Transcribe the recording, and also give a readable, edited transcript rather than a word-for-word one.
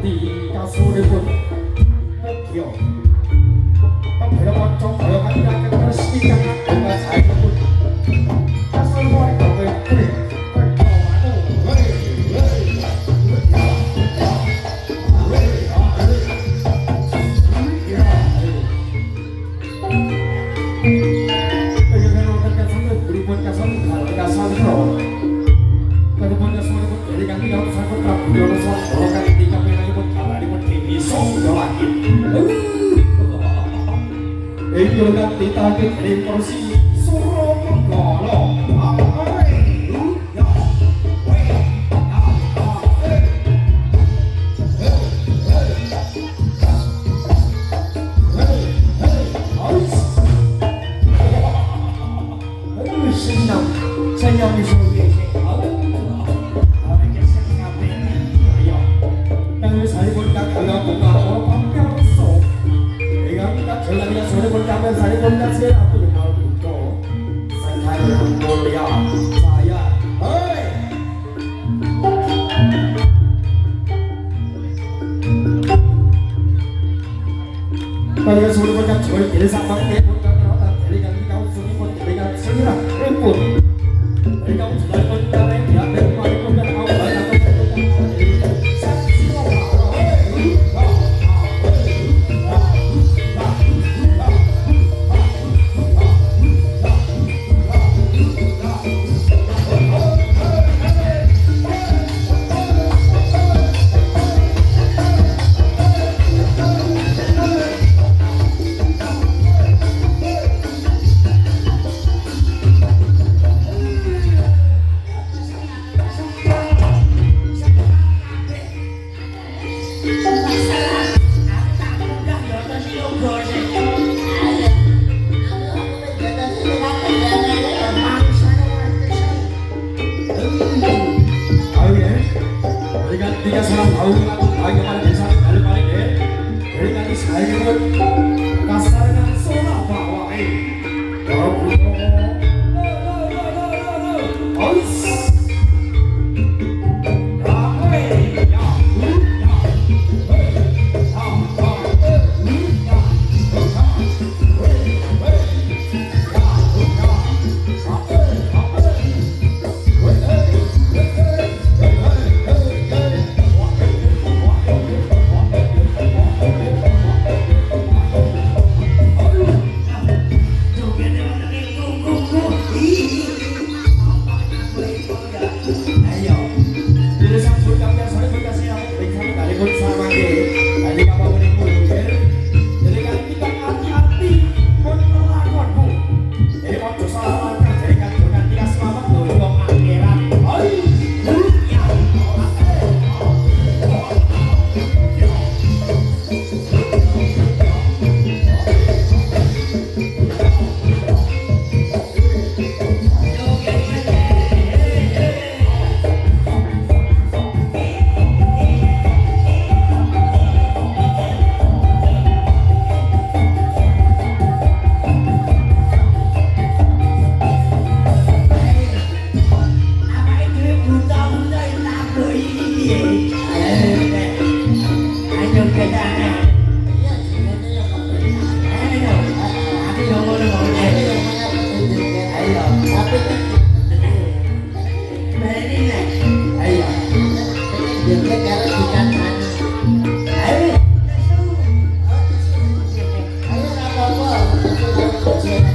ganti kasuripun Mugya pembela pocong kaya kandidakan resmi kang agama saipun kasur warga kowe Ingkang kanthi takit ing kursi Suramanggala. Senang, senyum di sini. Nangis hari pun tak ada bunga orang perso. Ingat tak jalannya sore pun kami hari pun tak siapa pun mau itu. Saya mulia saya. Hei. Kaya sore pun tak jual kiri sama kiri pun tak ada. Jadi kami kau sore pun berikan segera remput. Jadi kau sudah pun kami ya dari mana pun tak kau banyak pun. Tiga seorang tahu lagi pada desa kali paling deh. Jadi nanti saya ikut kasarnya sola bawa Ayo,